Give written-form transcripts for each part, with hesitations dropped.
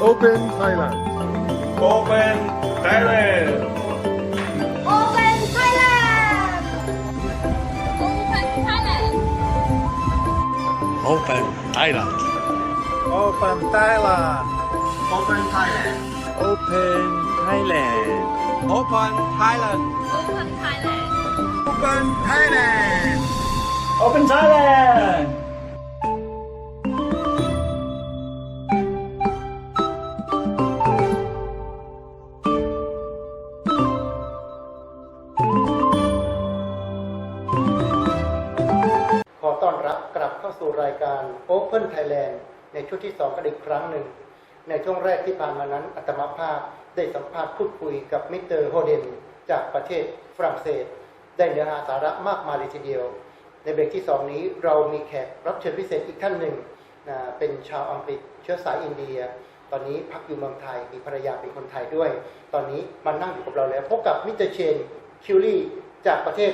Open Thailand. Open Thailand. Open Thailand. Open Thailand. Open Thailand. Open Thailand. Open Thailand. Open Thailand. Open Thailand. Open Thailand. Open Thailand. Open Thailand. ขอต้อนรับกลับเข้าสู่รายการ Open Thailand ในช่วงที่2กันอีกครั้งหนึ่งในช่วงแรกที่ผ่านมานั้นอาตมาภาพได้สัมภาษณ์พูดคุยกับมิสเตอร์โฮเดนจากประเทศฝรั่งเศสได้เนื้อหาสาระมากมายเลยทีเดียวในเบรกที่2นี้เรามีแขกรับเชิญพิเศษอีกท่านหนึ่งเป็นชาวอังกฤษเชื้อสายอินเดียตอนนี้พักอยู่เมืองไทยมีภรรยาเป็นคนไทยด้วยตอนนี้มานั่งอยู่กับเราแล้วพบกับมิสเตอร์เชนคิวลี่จากประเทศ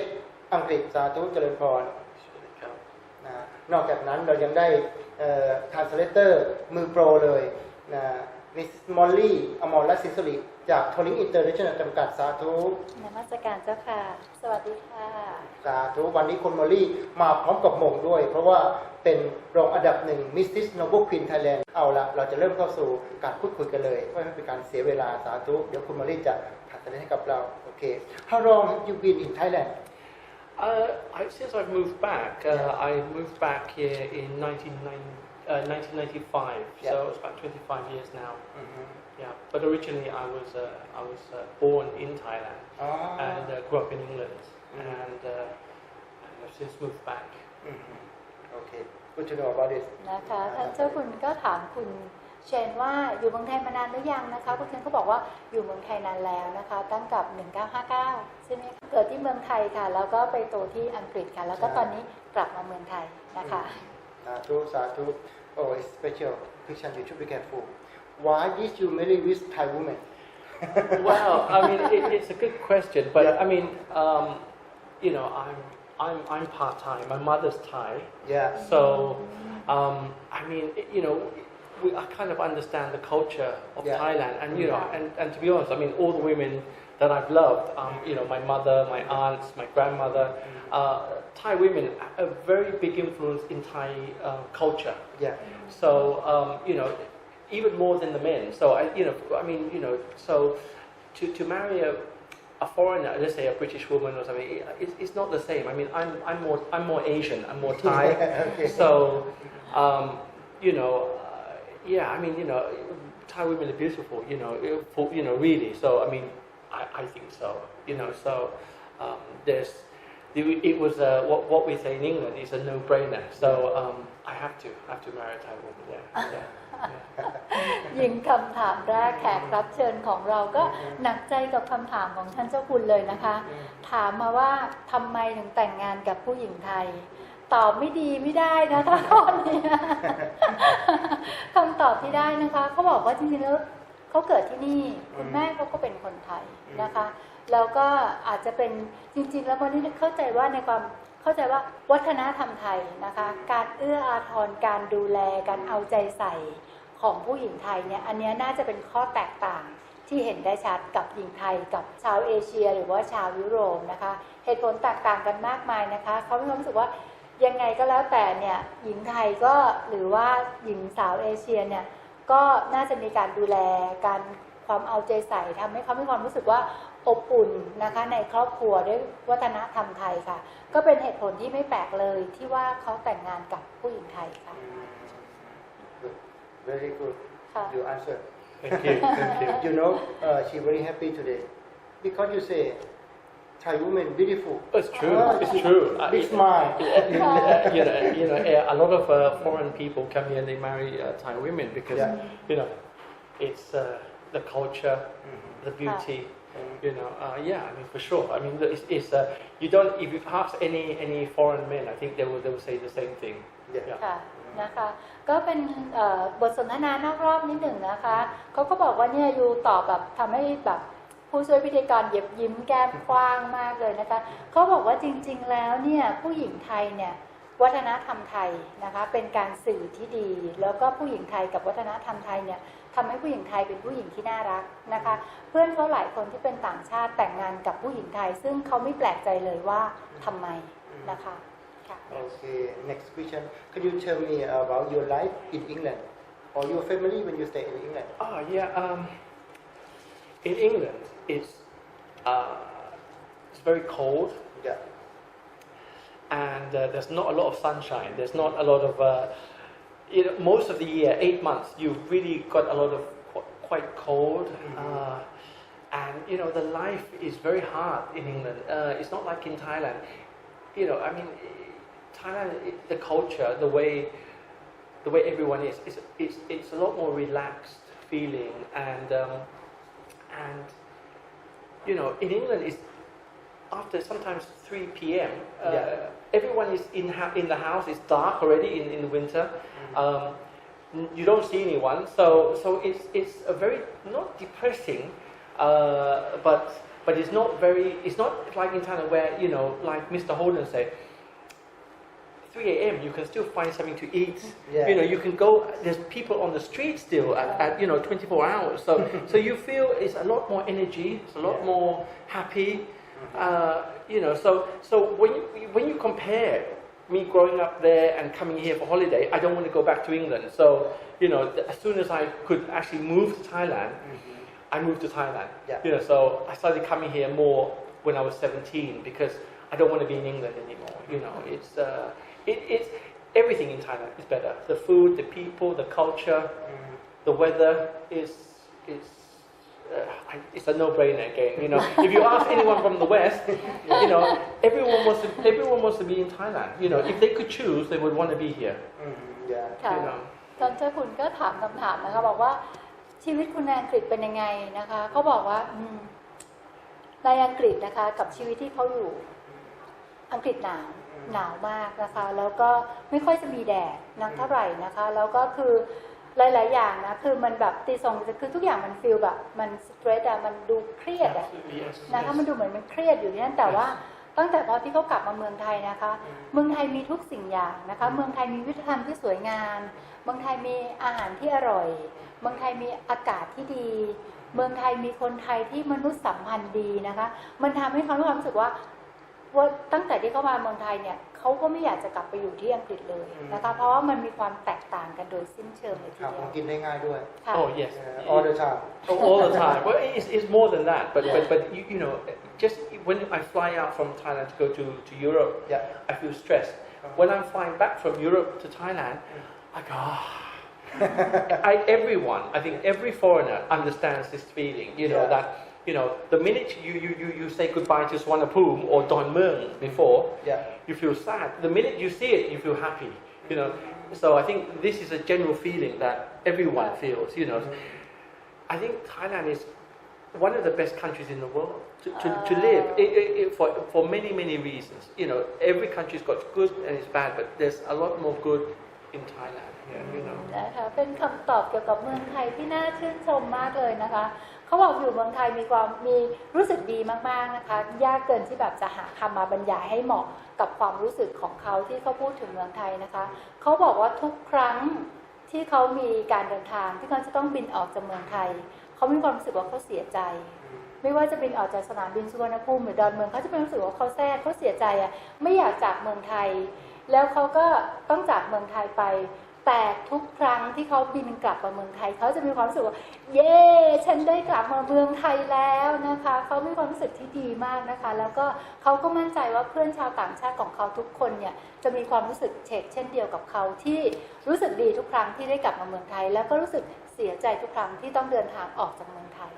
อังกฤษสาธุเจริญพรนอกจากนั้นเรายังได้ทรานสเลเตอร์มือโปรเลยมิสมอลลี่อมรรัตน์สินสุริจากโทลิงอินเตอร์เนชั่นแนลจำกัดสาธุนมัสการเจ้าค่ะสวัสดีค่ะสาธุวันนี้คุณมอลลี่มาพร้อมกับหม่งด้วยเพราะว่าเป็นรองอันดับหนึ่งมิสซิสโนเบิลควีนไทยแลนด์เอาละเราจะเริ่มเข้าสู่การพูดคุยกันเลยไม่ให้เป็นการเสียเวลาสาธุเดี๋ยวคุณมอลลี่จะถัดสเลให้กับเราโอเค How long have you been in Thailand? Since I've moved back, I moved back here in 1995, Yeah. so it's about 25 years now. Mm-hmm. Yeah, but originally I was born in Thailand and grew up in England, and I've since moved back. Okay, good to know about it. นะคะท่านเจ้าคุณก็ถามคุณเชนว่าอยู่เมืองไทยมานานหรือยังนะคะคุณเชนก็บอกว่าอยู่เมืองไทยนานแล้วนะคะตั้งแต่1959ใช่ไหมเกิดที่เมืองไทยค่ะแล้วก็ไปโตที่อังกฤษค่ะแล้วก็ตอนนี้กลับมาเมืองไทยนะคะสาธุสาธุ Oh, it's special. Christian, you should be careful. Why did you marry with Thai woman? Well, I mean, it's a good question, but Yeah. I mean, you know, I'm part Thai. My mother's Thai, Yeah. so I mean, you know. I kind of understand the culture of Yeah. Thailand, and you know, and to be honest, I mean, all the women that I've loved, you know, my mother, my aunts, my grandmother, Thai women are a very big influence in Thai culture. Yeah. So you know, even more than the men. So I mean, you know, so to marry a foreigner, let's say a British woman or something, it's not the same. I mean, I'm more Asian, I'm more Thai. Okay. So you know. Yeah, I mean, you know, Thai women are beautiful, you know, really. So, I mean, I think so, you know. So, it was what we say in England is a no-brainer. So, I have to marry a Thai woman. Yeah. ยิงคำถามแรกแขกรับเชิญของเราก็หนักใจกับคำถามของท่านเจ้าคุณเลยนะคะ ถามมาว่าทำไมถึงแต่งงานกับผู้หญิงไทยตอบไม่ดีไม่ได้นะคะตอนนี้คำตอบที่ได้นะคะเขาบอกว่าจริงๆแล้วเขาเกิดที่นี่คุณแม่เขาก็เป็นคนไทยนะคะแล้วก็อาจจะเป็นจริงๆแล้ววันนี้เข้าใจว่าวัฒนธรรมไทยนะคะการเอื้ออาทรการดูแลการเอาใจใส่ของผู้หญิงไทยเนี่ยอันนี้น่าจะเป็นข้อแตกต่างที่เห็นได้ชัดกับหญิงไทยกับชาวเอเชียหรือว่าชาวยุโรปนะคะเหตุผลแตกต่างกันมากมายนะคะเขามีความรู้สึกว่ายังไงก็แล้วแต่เนี่ยหญิงไทยก็หรือว่าหญิงสาวเอเชียเนี่ยก็น่าจะมีการดูแลการความเอาใจใส่ทำให้เขามีความรู้สึกว่าอบอุ่นนะคะในครอบครัวด้วยวัฒนธรรมไทยค่ะก็เป็นเหตุผลที่ไม่แปลกเลยที่ว่าเขาแต่งงานกับผู้หญิงไทยค่ะ Very good. You answer. Thank you. Thank you. You know, she very happy today because you say Thai woman beautiful. It's true. It's true. Big smile. You know, a lot of foreign people come here and they marry Thai women because you know, it's the culture, the beauty. You know, yeah. I mean, for sure. I mean, it's you don't. If you ask any foreign men, I think they will say the same thing. Yeah. ค่ะนะคะก็เป็นบทสนทนานอกรอบนิดหนึ่งนะคะเขาก็บอกว่าเนี่ยยูตอบแบบทำให้แบบผู้ช่วยพิธีกรเย็บยิ้มแก้มกว้างมากเลยนะคะเขาบอกว่าจริงๆแล้วเนี่ยผู้หญิงไทยเนี่ย วัฒนธรรมไทยนะคะเป็นการสื่อที่ดีแล้วก็ผู้หญิงไทยกับวัฒนธรรมไทยเนี่ยทำให้ผู้หญิงไทยเป็นผู้หญิงที่น่ารักนะคะเพื่อนเขาหลายคนที่เป็นต่างชาติแต่งงานกับผู้หญิงไทยซึ่งเขาไม่แปลกใจเลยว่าทำไมนะคะค่ะ Okay, next question. Could you tell me about your life in England or your family when you stay in England? Oh yeah. In England, it's very cold, Yeah. and there's not a lot of sunshine. There's not a lot of most of the year, 8 months, you've really got a lot of quite cold, and the life is very hard in England. It's not like in Thailand. I mean, Thailand, the culture, the way everyone is, it's a lot more relaxed feeling, and in England, it's after sometimes 3 p.m. Everyone is in the house. It's dark already in the winter. You don't see anyone, so it's a very not depressing, but it's not like in Thailand where like Mr. Holden said, 3 a.m. you can still find something to eat. Yeah. You can go. There's people on the street still at 24 hours. So you feel it's a lot more energy. It's a lot more happy. So when you compare me growing up there and coming here for holiday, I don't want to go back to England. So as soon as I could actually move to Thailand, I moved to Thailand. Yeah. So I started coming here more when I was 17 because I don't want to be in England anymore. It's everything in Thailand is better. The food, the people, the culture, the weather is it's a no-brainer again. If you ask anyone from the West, everyone wants to be in Thailand. If they could choose, they would want to be here. Yeah. ค่ะท่านเจ้าคุณก็ถามคำถามนะคะบอกว่าชีวิตคุณในอังกฤษเป็นยังไงนะคะเขาบอกว่าในอังกฤษนะคะกับชีวิตที่เขาอยู่อังกฤษหนาวมากนะคะแล้วก็ไม่ค่อยจะมีแดดนักเท่าไหร่นะคะแล้วก็คือหลายๆอย่างนะคือมันแบบตีสองคือทุกอย่างมันฟีลแบบมันสเตรสอะมันดูเครียดอะนะคะมันดูเหมือนมันเครียดอยู่ที่นั่นแต่ว่าตั้งแต่พอที่เขากลับมาเมืองไทยนะคะเมืองไทยมีทุกสิ่งอย่างนะคะเมืองไทยมีวัฒนธรรมที่สวยงามเมืองไทยมีอาหารที่อร่อยเมืองไทยมีอากาศที่ดีเมืองไทยมีคนไทยที่มนุษยสัมพันธ์ดีนะคะมันทำให้เขารู้สึกว่าตั้งแต่ที่เขามาเมืองไทยเนี่ยเขาก็ไม่อยากจะกลับไปอยู่ที่อังกฤษเลยนะคะเพราะว่ามันมีความแตกต่างกันโดยสิ้นเชิงเลยทีเดียว กินได้ง่ายด้วย Oh yes, all the time. All the time. Well, it's more than that. But just when I fly out from Thailand to go to Europe, I feel stressed. When I'm flying back from Europe to Thailand, I go. Everyone, I think every foreigner understands this feeling. That. The minute you say goodbye to Suvarnabhumi or Don Mueang before, you feel sad. The minute you see it, you feel happy. So I think this is a general feeling that everyone feels. I think Thailand is one of the best countries in the world to live for many reasons. Every country's got good and it's bad, but there's a lot more good in Thailand. นะคะเป็นคำตอบเกี่ยวกับเมืองไทยที่น่าชื่นชมมากเลยนะคะเขาบอกอยู่เมืองไทยมีรู้สึกดีมากๆนะคะยากเกินที่แบบจะหาคำมาบรรยายให้เหมาะกับความรู้สึกของเขาที่เขาพูดถึงเมืองไทยนะคะเขาบอกว่าทุกครั้งที่เขามีการเดินทางที่เขาจะต้องบินออกจากเมืองไทยเขามีความรู้สึกว่าเขาเสียใจไม่ว่าจะบินออกจากสนามบินสุวรรณภูมิหรือดอนเมืองเขาจะเป็นรู้สึกว่าเขาแซ่เขาเสียใจอ่ะไม่อยากจากเมืองไทยแล้วเขาก็ต้องจากเมืองไทยไปแต่ทุกครั้งที่เขาบินกลับมาเมืองไทยเขาจะมีความรู้สึกว่าเย้ฉันได้กลับมาเมืองไทยแล้วนะคะเขามีความรู้สึกที่ดีมากนะคะแล้วก็เขาก็มั่นใจว่าเพื่อนชาวต่างชาติของเขาทุกคนเนี่ยจะมีความรู้สึกเช่นเดียวกับเขาที่รู้สึกดีทุกครั้งที่ได้กลับมาเมืองไทยแล้วก็รู้สึกเสียใจทุกครั้งที่ต้องเดินทางออกจากเมืองไทย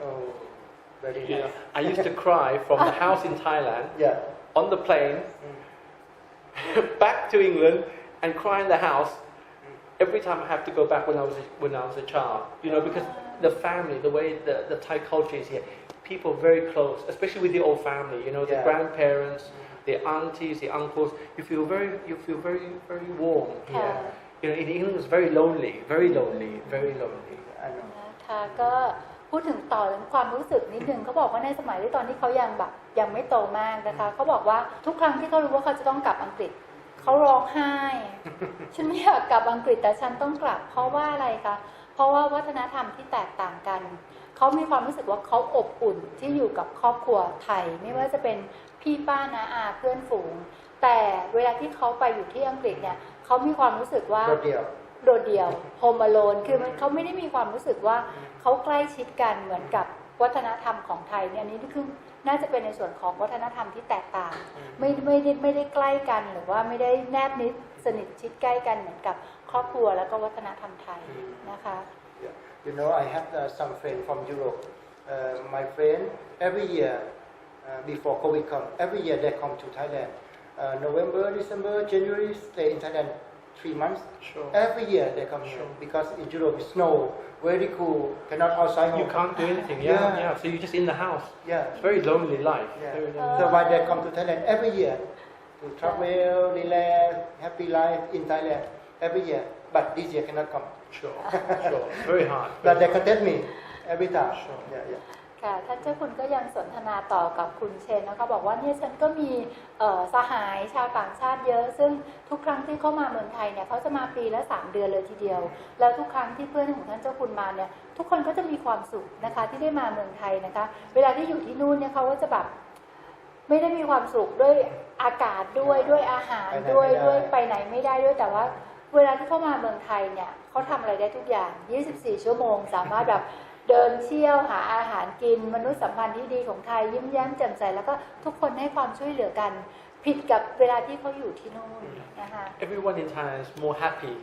I used to cry from the house in Thailand on the plane back to England and cry in the house every time I have to go back when I was a child, because the family, the way the Thai culture is here, people are very close, especially with the old family, the grandparents, the aunties, the uncles, you feel very warm here. In England it's very lonely. ค่ะก็พูดถึงต่อถึงความรู้สึกนิดนึงเขาบอกว่าในสมัยที่ตอนที่เขายังไม่โตมากนะคะเขาบอกว่าทุกครั้งที่เขารู้ว่าเขาจะต้องกลับอังกฤษเ เขาร้องไห้ ฉันไม่อยากกลับอังกฤษแต่ฉันต้องกลับเพราะว่าอะไรคะเพราะว่าวัฒนธรรมที่แตกต่างกันเขามีความรู้สึกว่าเขาอบอุ่นที่อยู่กับครอบครัวไทยไม่ว่าจะเป็นพี่ป้าน้าอาเพื่อนฝูงแต่เวลาที่เขาไปอยู่ที่อังกฤษเนี่ยเขามีความรู้สึกว่าโดดเดี่ยวโฮมอโลนคือเขาไม่ได้มีความรู้สึกว่าเขาใกล้ชิดกันเหมือนกับวัฒนธรรมของไทยเนี่ยนี่คือน่าจะเป็นในส่วนของวัฒนธรรมที่แตกต่างไม่ได้ใกล้กันหรือว่าไม่ได้แนบนิดสนิทชิดใกล้กันเหมือนกับครอบครัวแล้วก็วัฒนธรรมไทยนะคะ You know, I have some friends from Europe. My friend, every year before COVID come, every year they come to Thailand. November, December, January, stay in Thailand 3 months. Sure. Every year they come here because in Europe it's snow, very cool, cannot outside. You can't do anything. Yeah. So you're just in the house. Yeah. It's very lonely life. Yeah. Very lonely. So why they come to Thailand every year to travel, relax, happy life in Thailand every year. But this year cannot come. Sure. It's very hard. But they contact me every time. Sure. Yeah. ค่ะท่านเจ้าคุณก็ยังสนทนาต่อกับคุณเชนนะคะบอกว่าเนี่ยฉันก็มีสหายชาวต่างชาติเยอะซึ่งทุกครั้งที่เข้ามาเมืองไทยเนี่ยเขาจะมาปีละ3 เดือนเลยทีเดียวแล้วทุกครั้งที่เพื่อนของท่านเจ้าคุณมาเนี่ยทุกคนก็จะมีความสุขนะคะที่ได้มาเมืองไทยนะคะเวลาที่อยู่ที่นู่นเนี่ยเขาก็จะแบบไม่ได้มีความสุขด้วยอากาศด้วยอาหารด้วยไปไหนไม่ได้ด้วยแต่ว่าเวลาที่เข้ามาเมืองไทยเนี่ยเขาทำอะไรได้ทุกอย่าง24 ชั่วโมงสามารถแบบเดินเที่ยวหาอาหารกินมนุษยสัมพันธ์ที่ดีของไทยยิ้มแย้มแจ่มใสแล้วก็ทุกคนให้ความช่วยเหลือกันผิดกับเวลาที่เขาอยู่ที่นู่นนะคะ Everyone in Thailand is more happy.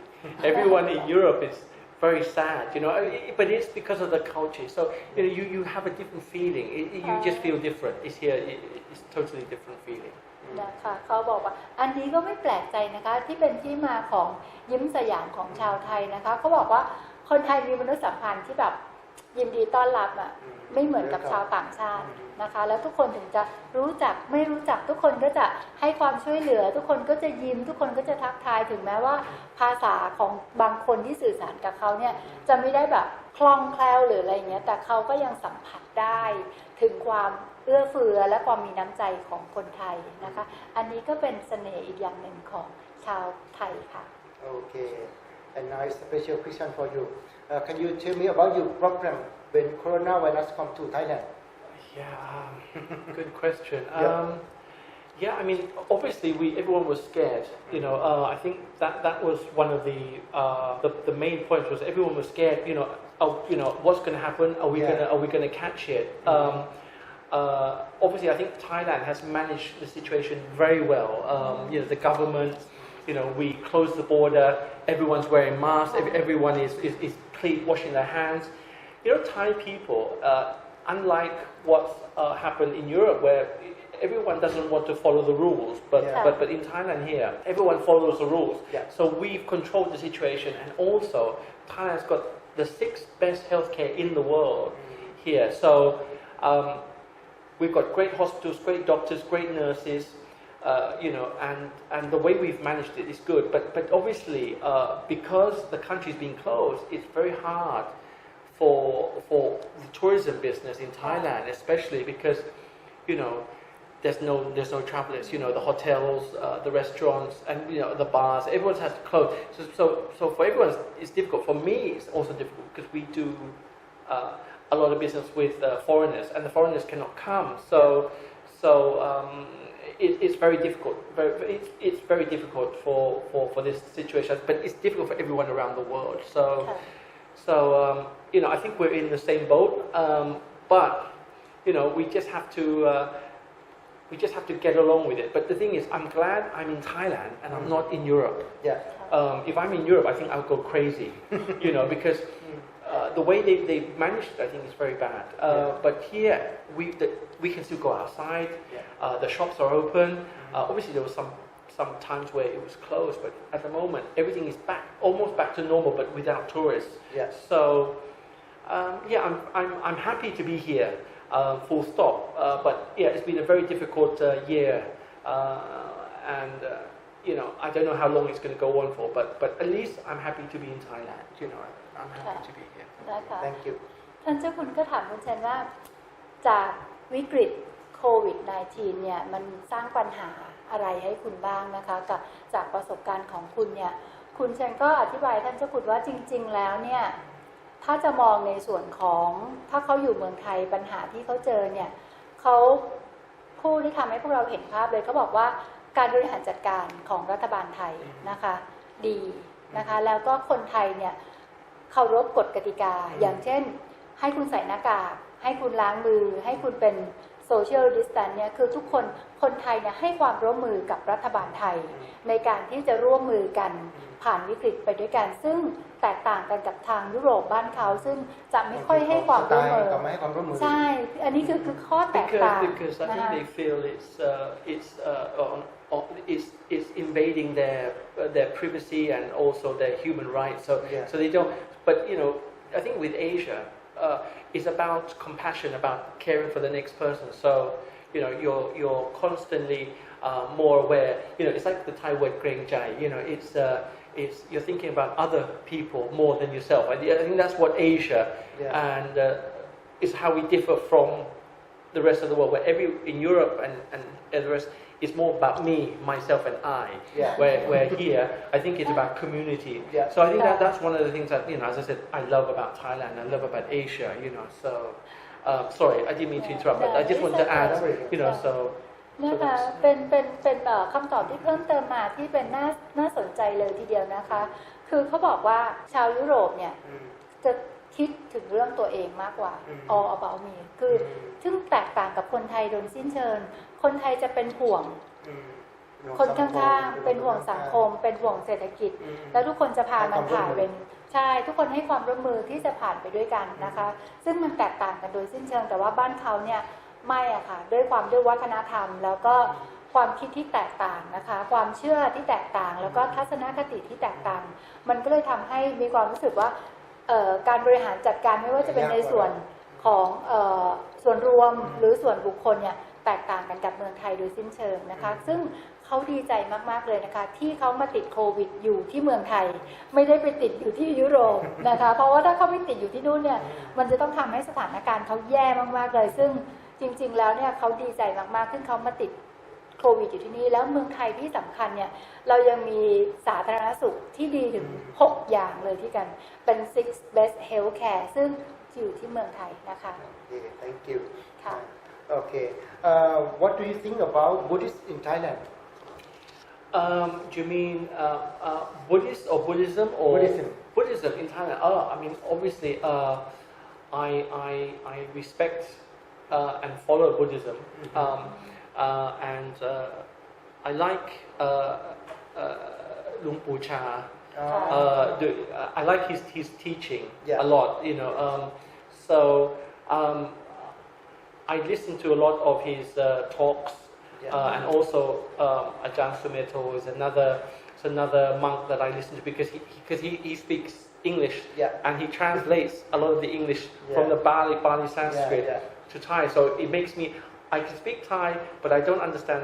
Everyone in Europe is very sad, but it's because of the culture. So you have a different feeling. You just feel different. It's here. It's totally different feeling. นะคะเขาบอกว่าอันนี้ก็ไม่แปลกใจนะคะที่เป็นที่มาของยิ้มสยามของชาวไทยนะคะเขาบอกว่าคนไทยมีมนุษยสัมพันธ์ที่แบบยินดีต้อนรับอ่ะไม่เหมือนกับชาวต่างชาตินะคะแล้วทุกคนถึงจะรู้จักไม่รู้จักทุกคนก็จะให้ความช่วยเหลือทุกคนก็จะยิ้มทุกคนก็จะทักทายถึงแม้ว่าภาษาของบางคนที่สื่อสารกับเขาเนี่ยจะไม่ได้แบบคล่องแคล่วหรืออะไรเงี้ยแต่เขาก็ยังสัมผัสได้ถึงความเอื้อเฟื้อและความมีน้ำใจของคนไทยนะคะอันนี้ก็เป็นเสน่ห์อีกอย่างหนึ่งของชาวไทยค่ะ Okay, and now a special question for you. Can you tell me about your program when coronavirus come to Thailand? Yeah, good question. Yeah. I mean, obviously, everyone was scared. I think that was one of the main points was everyone was scared. What's going to happen? Are we going to catch it? Obviously, I think Thailand has managed the situation very well. The government. We closed the border. Everyone's wearing masks. Everyone is washing their hands. Thai people, unlike what's happened in Europe, where everyone doesn't want to follow the rules, but in Thailand here, everyone follows the rules. Yeah. So we've controlled the situation, and also Thailand's got the 6th best healthcare in the world here. So we've got great hospitals, great doctors, great nurses. And the way we've managed it is good. But obviously, because the country's been closed, it's very hard for the tourism business in Thailand, especially because, there's no travelers. The hotels, the restaurants, and the bars. Everyone has to close. So for everyone, it's difficult. For me, it's also difficult because we do a lot of business with foreigners, and the foreigners cannot come. So. It's very difficult. It's very difficult for this situation, but it's difficult for everyone around the world. So I think we're in the same boat, but we just have to get along with it. But the thing is, I'm glad I'm in Thailand and I'm not in Europe. Yeah. If I'm in Europe, I think I'll go crazy, because. The way they managed it, I think, is very bad. But here, we can still go outside. The shops are open. Obviously, there was some times where it was closed, but at the moment, everything is almost back to normal, but without tourists. Yeah. So, I'm happy to be here, full stop. But it's been a very difficult year, and I don't know how long it's going to go on for. But at least I'm happy to be in Thailand. I'm happy to be here. นะคะ Thank you. ท่านเจ้าคุณก็ถามคุณเชนว่าจากวิกฤตโควิด -19 เนี่ยมันสร้างปัญหา อะไรให้คุณบ้างนะคะกับจากประสบการณ์ของคุณเนี่ยคุณเชนก็อธิบายท่านเจ้าคุณว่าจริงๆแล้วเนี่ยถ้าจะมองในส่วนของถ้าเขาอยู่เมืองไทยปัญหาที่เขาเจอเนี่ยเขาพูดที่ทำให้พวกเราเห็นภาพเลยเขาบอกว่าการบริหารจัดการของรัฐบาลไทยนะคะดีนะคะแล้วก็คนไทยเนี่ยเคารพกฎกติกาอย่างเช่นให้คุณใส่หน้ากากให้คุณล้างมือให้คุณเป็นโซเชียลดิสแตนซ์เนี่ยคือทุกคนไทยเนี่ยให้ความร่วมมือกับรัฐบาลไทยในการที่จะร่วมมือกันผ่านวิกฤตไปด้วยกันซึ่งแตกต่างกันกับทางยุโรปบ้านเขาซึ่งจะไม่ค่อยให้ความร่วมมือใช่อันนี้คือข้อแตกต่าง because I think they feel it's invading their privacy and also their human rights. So they don't. But I think with Asia, it's about compassion, about caring for the next person. So you're constantly more aware. It's like the Thai word "greng jai." It's you're thinking about other people more than yourself. I think that's what Asia and is how we differ from the rest of the world. Where in Europe and the rest. It's more about me, myself, and I. Where here, I think it's about community. So I think that's one of the things that as I said, I love about Thailand. I love about Asia. So sorry, I didn't mean to interrupt, but I just want to add. So. นะคะเป็นคำตอบที่เพิ่มเติมมาที่เป็นน่าสนใจเลยทีเดียวนะคะคือเขาบอกว่าชาวยุโรปเนี่ยจะคิดถึงเรื่องตัวเองมากกว่า all about me คือซึ่งแตกต่างกับคนไทยโดยสิ้นเชิงคนไทยจะเป็นห่วงคนข้างๆเป็นห่วงสังคมเป็นห่วงเศรษฐกิจแล้วทุกคนจะพามันผ่านเป็นใช่ทุกคนให้ความร่วมมือที่จะผ่านไปด้วยกันนะคะซึ่งมันแตกต่างกันโดยสิ้นเชิงแต่ว่าบ้านเขาเนี่ยไม่อะค่ะด้วยวัฒนธรรมแล้วก็ความคิดที่แตกต่างนะคะความเชื่อที่แตกต่างแล้วก็ทัศนคติที่แตกต่างมันก็เลยทำให้มีความรู้สึกว่าการบริหารจัดการไม่ว่าจะเป็นในส่วนของส่วนรวมหรือส่วนบุคคลเนี่ยแตกต่างกันกับเมืองไทยโดยสิ้นเชิงนะคะซึ่งเขาดีใจมากๆเลยนะคะที่เขามาติดโควิดอยู่ที่เมืองไทยไม่ได้ไปติดอยู่ที่ยุโรปนะคะเพราะว่าถ้าเขาไม่ติดอยู่ที่นู่นเนี่ยมันจะต้องทำให้สถานการณ์เขาแย่มากๆเลยซึ่งจริงๆแล้วเนี่ยเขาดีใจมากๆที่เขามาติดโควิดอยู่ที่นี่แล้วเมืองไทยที่สำคัญเนี่ยเรายังมีสาธารณสุขที่ดีถึง6อย่างเลยที่กันเป็น six best healthcare ซึ่งอยู่ที่เมืองไทยนะคะ Thank you ค่ะ Okay what do you think about Buddhists in Thailand Do you mean Buddhist or Buddhism or Buddhism in Thailand? I mean obviously I respect and follow Buddhism and I like Luang Pu Cha. I like his teaching a lot. So I listen to a lot of his talks. And also Ajahn Sumeto is another monk that I listen to because he speaks English and he translates a lot of the English from the Bali Sanskrit to Thai. So it makes me I can speak Thai, but I don't understand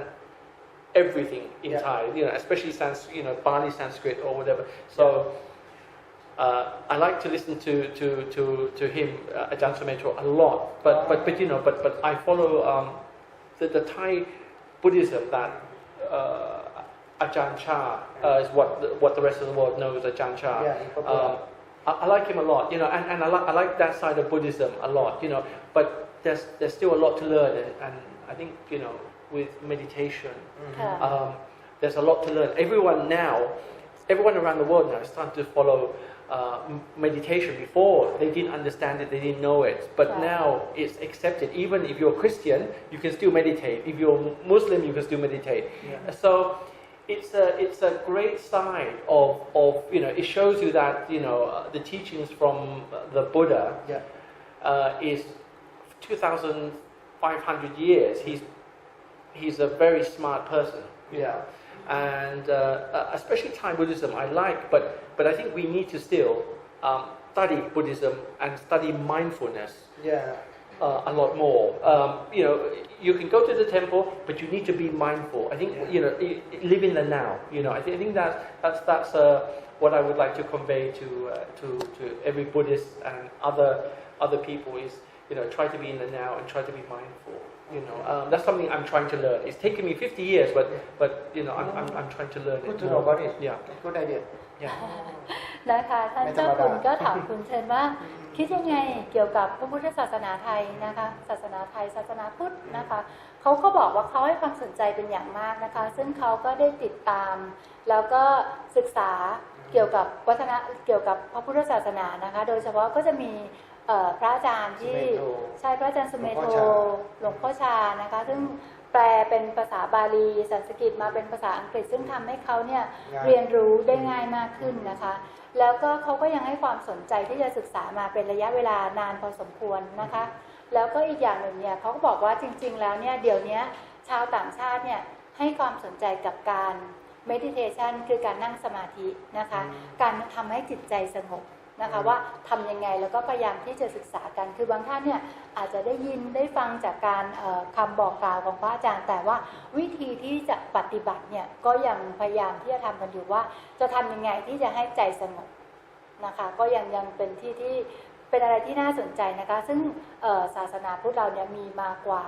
everything in Thai. Especially Bali Sanskrit or whatever. So I like to listen to him, Ajahn Sumeto, a lot. But I follow the Thai Buddhism that Ajahn Chah is what the rest of the world knows Ajahn Chah. I like him a lot, and I like that side of Buddhism a lot, but there's still a lot to learn, and I think with meditation, there's a lot to learn. Everyone around the world now is starting to follow meditation. Before they didn't understand it, they didn't know it, but now it's accepted. Even if you're Christian, you can still meditate. If you're Muslim, you can still meditate. So it's a great side of it shows you that the teachings from the Buddha is 2,500 years. He's a very smart person. And especially Thai Buddhism I like, but I think we need to still study Buddhism and study mindfulness a lot more. You can go to the temple, but you need to be mindful. I think live in the now. I think that's what I would like to convey to every Buddhist and other people is try to be in the now and try to be mindful. You know, that's something I'm trying to learn. It's taken me 50 years, but you know, I'm trying to learn Good it to know about it. Yeah, Good idea. yeah. นะคะท่านเจ้าคุณก็ถามคุณเชิญว่าคิดยังไงเกี่ยวกับพระพุทธศาสนาไทยนะคะศาสนาไทยศาสนาพุทธนะคะเขาก็บอกว่าเขาให้ความสนใจเป็นอย่างมากนะคะซึ่งเขาก็ได้ติดตามแล้วก็ศึกษาเกี่ยวกับเกี่ยวกับพระพุทธศาสนานะคะโดยเฉพาะก็จะมีพระอาจารย์ที่ใช่พระอาจารย์สุเมโธหลวงพ่อชานะคะซึ่งแปลเป็นภาษาบาลีสันสกฤตมาเป็นภาษาอังกฤษซึ่งทำให้เขาเนี่ยเรียนรู้ได้ง่ายมากขึ้นนะคะแล้วก็เขาก็ยังให้ความสนใจที่จะศึกษามาเป็นระยะเวลานานพอสมควรนะคะแล้วก็อีกอย่างหนึ่งเนี่ยเขาก็บอกว่าจริงๆแล้วเนี่ยเดี๋ยวนี้ชาวต่างชาติเนี่ยให้ความสนใจกับการ meditation คือการนั่งสมาธินะคะการทำให้จิตใจสงบนะคะว่าทำยังไงแล้วก็พยายามที่จะศึกษากันคือบางท่านเนี่ยอาจจะได้ยินได้ฟังจากการคำบอกกล่าวของพระอาจารย์แต่ว่าวิธีที่จะปฏิบัติเนี่ยก็ยังพยายามที่จะทำกันอยู่ว่าจะทำยังไงที่จะให้ใจสงบนะคะก็ยังเป็นที่เป็นอะไรที่น่าสนใจนะคะซึ่งศาสนาพุทธเราเนี่ยมีมากว่า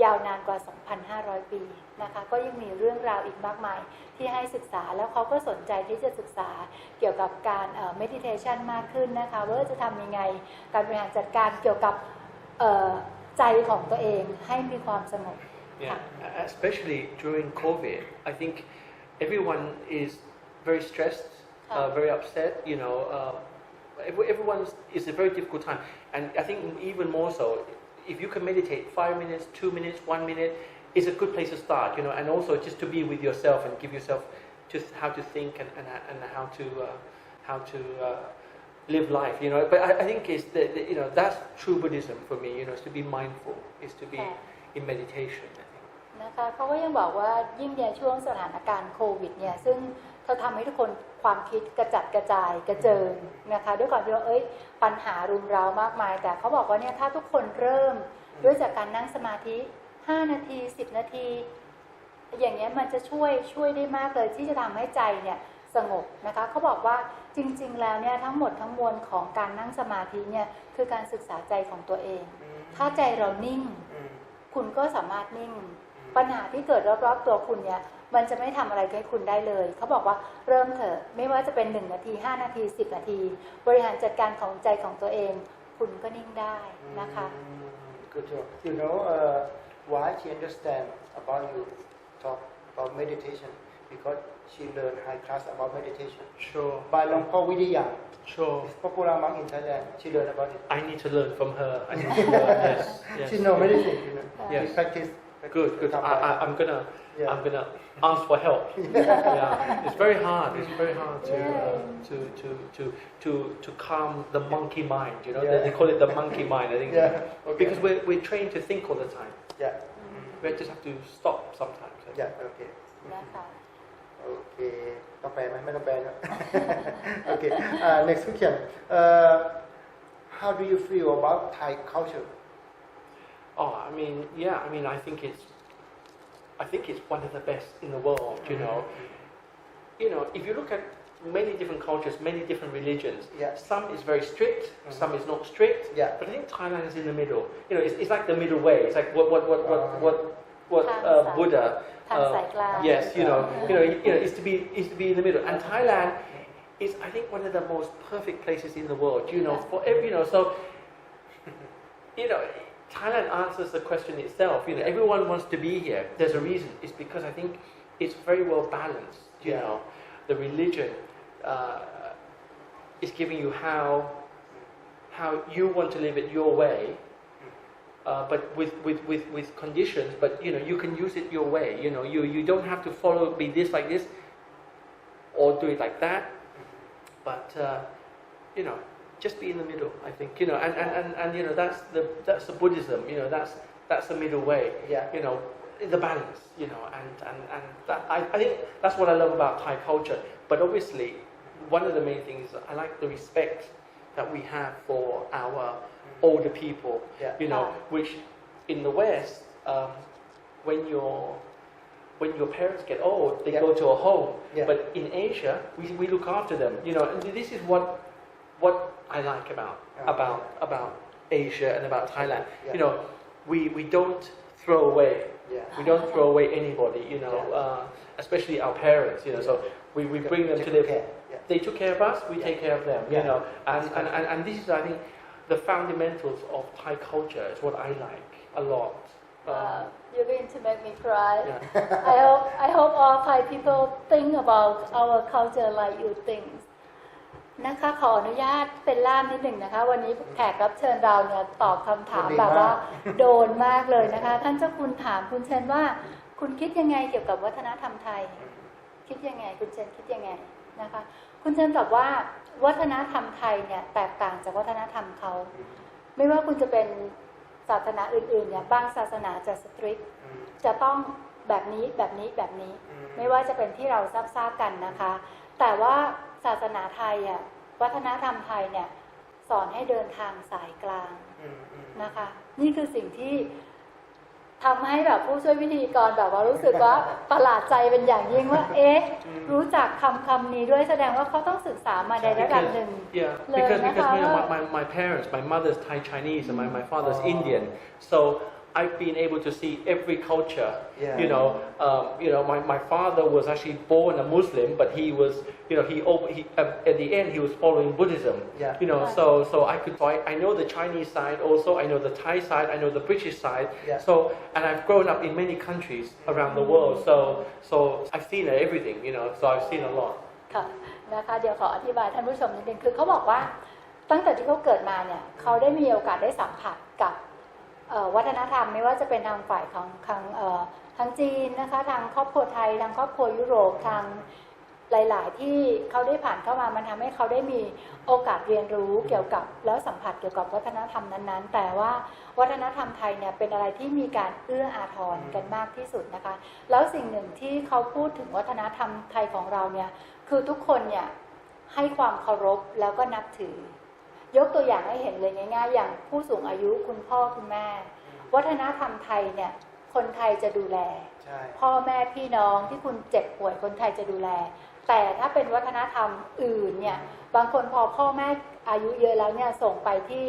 ยาวนานกว่า 2,500 ปีนะคะก็ยังมีเรื่องราวอีกมากมายที่ให้ศึกษาแล้วเขาก็สนใจที่จะศึกษาเกี่ยวกับการmeditation มากขึ้นนะคะว่าจะทำยังไงการบริหารจัดการเกี่ยวกับใจของตัวเองให้มีความสงบ Yeah, especially during COVID, I think everyone is very stressed, very upset. You know, everyone is a very difficult time, and I think even more so. If you can meditate 5 minutes, 2 minutes, 1 minute, it's a good place to start, you know, and also just to be with yourself and give yourself just how to think and how to live life, you know. But I think it's you know, that's true Buddhism for me, you know, is to be mindful, is to be in meditation, I think. นะคะเขาก็ยังบอกว่ายิ่งในช่วงสถานการณ์โควิดเนี่ยซึ่งเขาทำให้ทุกคนความคิดกระจัดกระจายกระเจิงนะคะด้วยความที่ว่าปัญหารุมเร้ามากมายแต่เขาบอกว่าเนี่ยถ้าทุกคนเริ่มด้วยจากการนั่งสมาธิ5 นาที10 นาทีอย่างเงี้ยมันจะช่วยได้มากเลยที่จะทำให้ใจเนี่ยสงบนะคะเขาบอกว่าจริงๆแล้วเนี่ยทั้งหมดทั้งมวลของการนั่งสมาธิเนี่ยคือการศึกษาใจของตัวเองถ้าใจเรานิ่งคุณก็สามารถนิ่งปัญหาที่เกิดรอบๆตัวคุณเนี่ยมันจะไม่ทำอะไรให้คุณได้เลยเขาบอกว่าเริ่มเถอะไม่ว่าจะเป็น1 นาที5 นาที10 นาทีบริหารจัดการของใจของตัวเองคุณก็นิ่งได้นะคะ Good job. You know why she understand about you talk about meditation because she learned high class about meditation. Sure. By Long Paul Vidya. Sure. It's popular monk in Thailand. She learned about it. I need to learn from her. I need to learn. Yes. She know meditation. You know. Yes. She practice. Good. I'm gonna ask for help. Yeah. It's very hard. It's very hard to calm the monkey mind. You know, they call it the monkey mind. I think because we're trained to think all the time. Yeah. We just have to stop sometimes. Yeah. Okay. นะคะ Okay. ต้องแปลไหมไม่ต้องแปลนะ Okay. Next question. How do you feel about Thai culture? Oh, I mean, I think it's one of the best in the world. You know, if you look at many different cultures, many different religions, some is very strict, some is not strict. But I think Thailand is in the middle. You know, it's like the middle way. It's like what Buddha. Yes, you know, is to be in the middle. And Thailand is, I think, one of the most perfect places in the world. You know, for every, you know, so you know. Thailand answers the question itself. You know, everyone wants to be here. There's a reason. It's because I think it's very well balanced. You know, the religion is giving you how you want to live it your way, but with conditions. But you know, you can use it your way. You know, you don't have to follow be this like this, or do it like that. But you know. Just be in the middle, I think, you know, and you know that's the Buddhism, you know, that's the middle way, you know, the balance, you know, and that, I think that's what I love about Thai culture. But obviously, one of the main things I like the respect that we have for our older people, you know, which in the West, when your parents get old, they go to a home, but in Asia, we look after them, you know, and this is what I like about Asia and about Thailand. You know, we don't throw away. Yeah. We don't throw away anybody, you know, especially our parents, you know. So we bring them to their. They took care of us. We take care of them, you know. And this is, I think, the fundamentals of Thai culture. Is what I like a lot. You're going to make me cry. Yeah. I hope all Thai people think about our culture like you think นะคะขออนุญาตเป็นล่ามนิดหนึ่งนะคะวันนี้แขกรับเชิญเราเนี่ยตอบคำถามแบบว่าโดนมากเลยนะคะท่านเจ้าคุณถามคุณเชนว่าคุณคิดยังไงเกี่ยวกับวัฒนธรรมไทยคิดยังไงคุณเชนคิดยังไงนะคะคุณเชนตอบว่าวัฒนธรรมไทยเนี่ยแตกต่างจากวัฒนธรรมเขาไม่ว่าคุณจะเป็นศาสนาอื่นๆเนี่ยบางศาสนาจะสตริกจะต้องแบบนี้แบบนี้แบบนี้ไม่ว่าจะเป็นที่เราทราบกันนะคะแต่ว่าศาสนาไทยอ่ะวัฒนธรรมไทยเนี่ยสอนให้เดินทางสายกลางนะคะนี่คือสิ่งที่ทำให้แบบผู้ช่วยพิธีกรแบบว่ารู้สึกว่าประหลาดใจเป็นอย่างยิ่งว่าเอ๊ะรู้จักคำนี้ด้วยแสดงว่าเขาต้องศึกษามาในระดับหนึ่ง because you know, my parents, my mother's Thai Chinese and my father's Indian, so I've been able to see every culture. You know, my father was actually born a Muslim, but he was, you know, he at the end he was following Buddhism. You know, so I know the Chinese side also. I know the Thai side. I know the British side. So and I've grown up in many countries around the world. So I've seen everything. You know, so I've seen a lot. ค่ะนะคะเดี๋ยวขออธิบายท่านผู้ชมนิดนึงคือเขาบอกว่าตั้งแต่ที่เขาเกิดมาเนี่ยเขาได้มีโอกาสได้สัมผัสกับวัฒนธรรมไม่ว่าจะเป็นทางฝ่ายของทางจีนนะคะทางครอบครัวไทยทางครอบครัวยุโรปทางหลายๆที่เขาได้ผ่านเข้ามามันทำให้เขาได้มีโอกาสเรียนรู้เกี่ยวกับแล้วสัมผัสเกี่ยวกับวัฒนธรรมนั้นๆแต่ว่าวัฒนธรรมไทยเนี่ยเป็นอะไรที่มีการเอื้ออาทรกันมากที่สุดนะคะแล้วสิ่งหนึ่งที่เขาพูดถึงวัฒนธรรมไทยของเราเนี่ยคือทุกคนเนี่ยให้ความเคารพแล้วก็นับถือยกตัวอย่างให้เห็นเลยง่ายๆอย่างผู้สูงอายุคุณพ่อคุณแม่วัฒนธรรมไทยเนี่ยคนไทยจะดูแลพ่อแม่พี่น้องที่คุณเจ็บป่วยคนไทยจะดูแลแต่ถ้าเป็นวัฒนธรรมอื่นเนี่ยบางคนพอพ่อแม่อายุเยอะแล้วเนี่ยส่งไปที่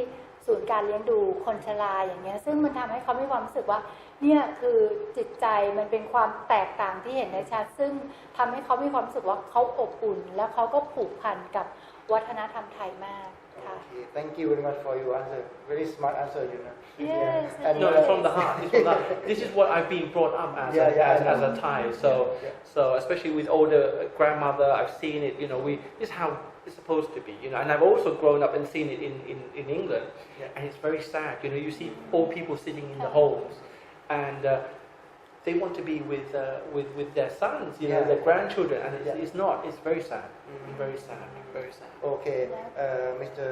ศูนย์การเลี้ยงดูคนชราอย่างเงี้ยซึ่งมันทำให้เขามีความรู้สึกว่าเนี่ยคือจิตใจมันเป็นความแตกต่างที่เห็นได้ชัดซึ่งทำให้เขามีความรู้สึกว่าเขาอบอุ่นและเขาก็ผูกพันกับวัฒนธรรมไทยมาก Okay, thank you very much for your answer. Very smart answer, you know. Yes. And, No, it's from the heart. It's from the heart. This is what I've been brought up as as a Thai. So especially with older grandmother, I've seen it. You know, this is how it's supposed to be. You know, and I've also grown up and seen it in England, and it's very sad. You know, you see old people sitting in the homes, and they want to be with their sons, you know, their grandchildren, and it's not. It's very sad. Very sad. Very sad. Okay, Mr.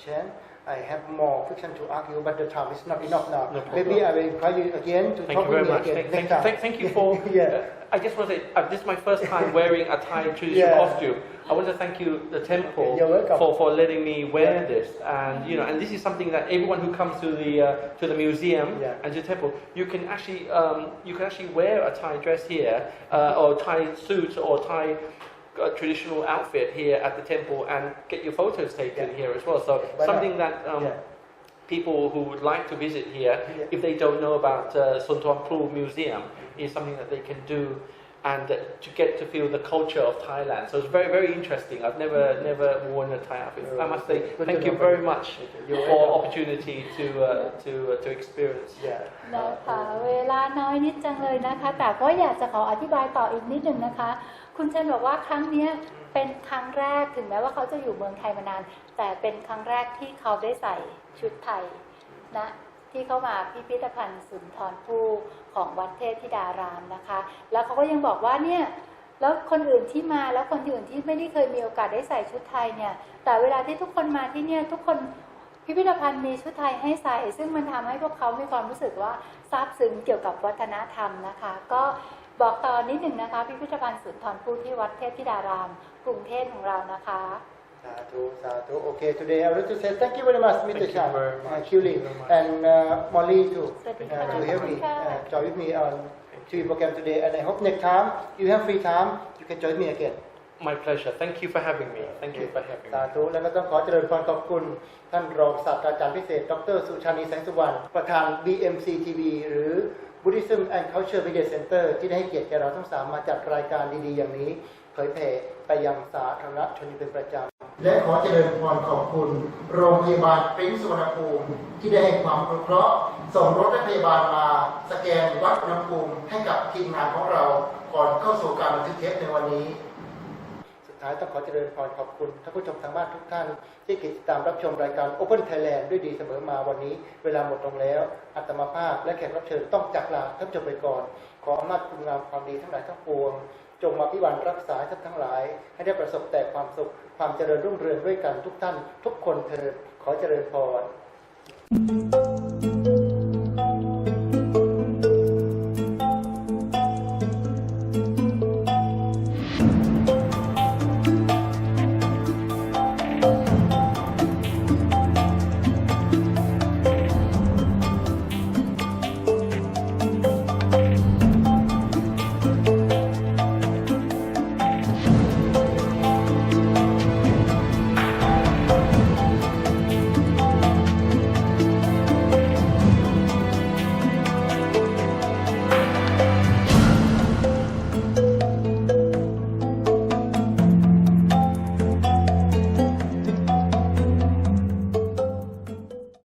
Chen, I have more questions to ask you, but the time is not enough now. No problem. Maybe I will invite you again to talk with me again. Thank you for. I just want to say, this is my first time wearing a Thai traditional costume. I want to thank you, the temple, for letting me wear this, and you know, and this is something that everyone who comes to the museum and to the temple, you can actually wear a Thai dress here, or Thai suit, or Thai traditional outfit here at the temple, and get your photos taken here as well. So something that people who would like to visit here, if they don't know about Sunthon Museum, is something that they can do, and to get to feel the culture of Thailand. So it's very, very interesting. I've never worn a Thai outfit. I must say thank you very much for opportunity to experience. นะคะเวลาน้อยนิดจังเลยนะคะแต่ก็อยากจะขออธิบายต่ออีกนิดหนึ่งนะคะคุณเชนบอกว่าครั้งนี้เป็นครั้งแรกถึงแม้ว่าเขาจะอยู่เมืองไทยมานานแต่เป็นครั้งแรกที่เขาได้ใส่ชุดไทยนะที่เข้ามาพิพิธภัณฑ์สุนทรภู่ของวัดเทพธิดารามนะคะแล้วเขาก็ยังบอกว่าเนี่ยแล้วคนอื่นที่มาแล้วคนอื่นที่ไม่ได้เคยมีโอกาสได้ใส่ชุดไทยเนี่ยแต่เวลาที่ทุกคนมาที่เนี่ยทุกคนพิพิธภัณฑ์มีชุดไทยให้ใส่ซึ่งมันทำให้พวกเขามีความรู้สึกว่าซาบซึ้งเกี่ยวกับวัฒนธรรมนะคะก็บอกต่อนิดหนึ่งนะคะพิพิธภัณฑ์สุนทรภู่ที่วัดเทพธิดารามกรุงเทพของเรานะคะ Sadhu. Okay, today I would like to say thank you very much, Mr. Chan, Quli, and Molly too, to help me join with me on TV program today. And I hope next time you have free time, you can join me again. My pleasure. Thank you for having me. Thank you for having สา me. ธุแล้วก็ต้องขอเจริญพรขอบคุณท่านรองศาสตราจารย์พิเศษดรสุชานีแสงสุวรรณประธาน BMC TV หรือ Buddhism and Culture Media Center ที่ได้ให้เกียรติแก่เราทั้งสามมาจัดรายการดีๆอย่างนี้เผยแผ่ไปยังสาธารณชนเป็นประจำและขอเจริญพรขอบคุณโรงพยาบาลปริ้นสุวรรณภูมิที่ได้ให้ความอนุเคราะห์ส่งรถและพยาบาลมาสแกนวัดอุณหภูมิให้กับทีมงานของเราก่อนเข้าสู่การบันทึกเทปในวันนี้สุดท้ายต้องขอเจริญพรขอบคุณท่านผู้ชมทางบ้านทุกท่านที่ติดตามรับชมรายการ Open Thailand ด้วยดีเสมอมาวันนี้เวลาหมดลงแล้วอาตมาภาพและแขกรับเชิญต้องจากลาท่านผู้ชมไปก่อนขออำนาจคุณงามความดีทั้งหลายทั้งปวงจงมาพิวันรักษาท่านทั้งหลายให้ได้ประสบแต่ความสุขความเจริญรุ่งเรืองด้วยกันทุกท่านทุกคนเถิดขอเจริญพร